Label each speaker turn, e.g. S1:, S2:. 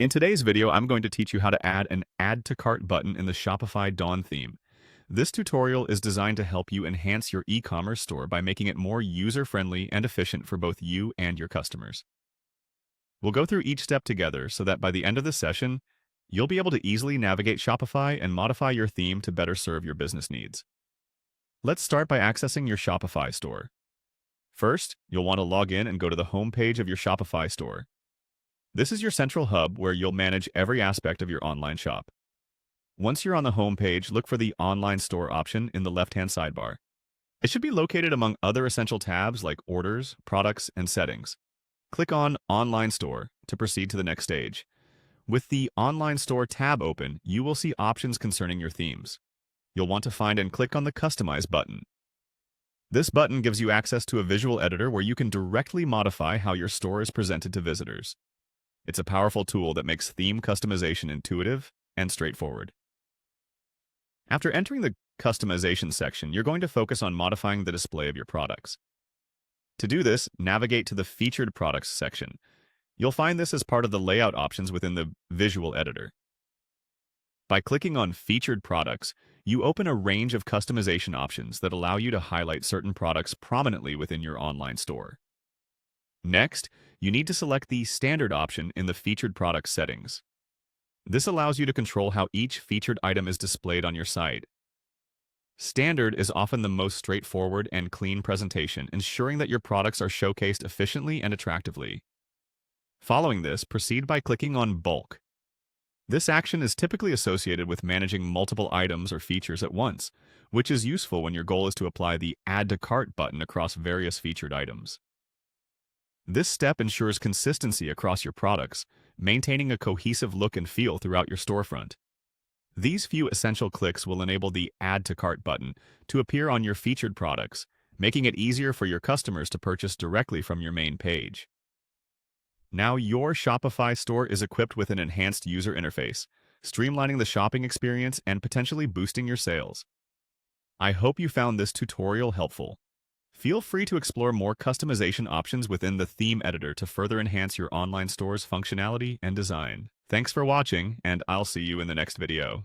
S1: In today's video, I'm going to teach you how to add an Add to Cart button in the Shopify Dawn theme. This tutorial is designed to help you enhance your e-commerce store by making it more user-friendly and efficient for both you and your customers. We'll go through each step together so that by the end of the session, you'll be able to easily navigate Shopify and modify your theme to better serve your business needs. Let's start by accessing your Shopify store. First, you'll want to log in and go to the home page of your Shopify store. This is your central hub where you'll manage every aspect of your online shop. Once you're on the home page, look for the Online Store option in the left-hand sidebar. It should be located among other essential tabs like Orders, Products, and Settings. Click on Online Store to proceed to the next stage. With the Online Store tab open, you will see options concerning your themes. You'll want to find and click on the Customize button. This button gives you access to a visual editor where you can directly modify how your store is presented to visitors. It's a powerful tool that makes theme customization intuitive and straightforward. After entering the customization section, you're going to focus on modifying the display of your products. To do this, navigate to the Featured Products section. You'll find this as part of the layout options within the visual editor. By clicking on Featured Products, you open a range of customization options that allow you to highlight certain products prominently within your online store. Next, you need to select the Standard option in the Featured Products settings. This allows you to control how each featured item is displayed on your site. Standard is often the most straightforward and clean presentation, ensuring that your products are showcased efficiently and attractively. Following this, proceed by clicking on Bulk. This action is typically associated with managing multiple items or features at once, which is useful when your goal is to apply the Add to Cart button across various featured items. This step ensures consistency across your products, maintaining a cohesive look and feel throughout your storefront. These few essential clicks will enable the Add to Cart button to appear on your featured products, making it easier for your customers to purchase directly from your main page. Now your Shopify store is equipped with an enhanced user interface, streamlining the shopping experience and potentially boosting your sales. I hope you found this tutorial helpful. Feel free to explore more customization options within the theme editor to further enhance your online store's functionality and design. Thanks for watching, and I'll see you in the next video.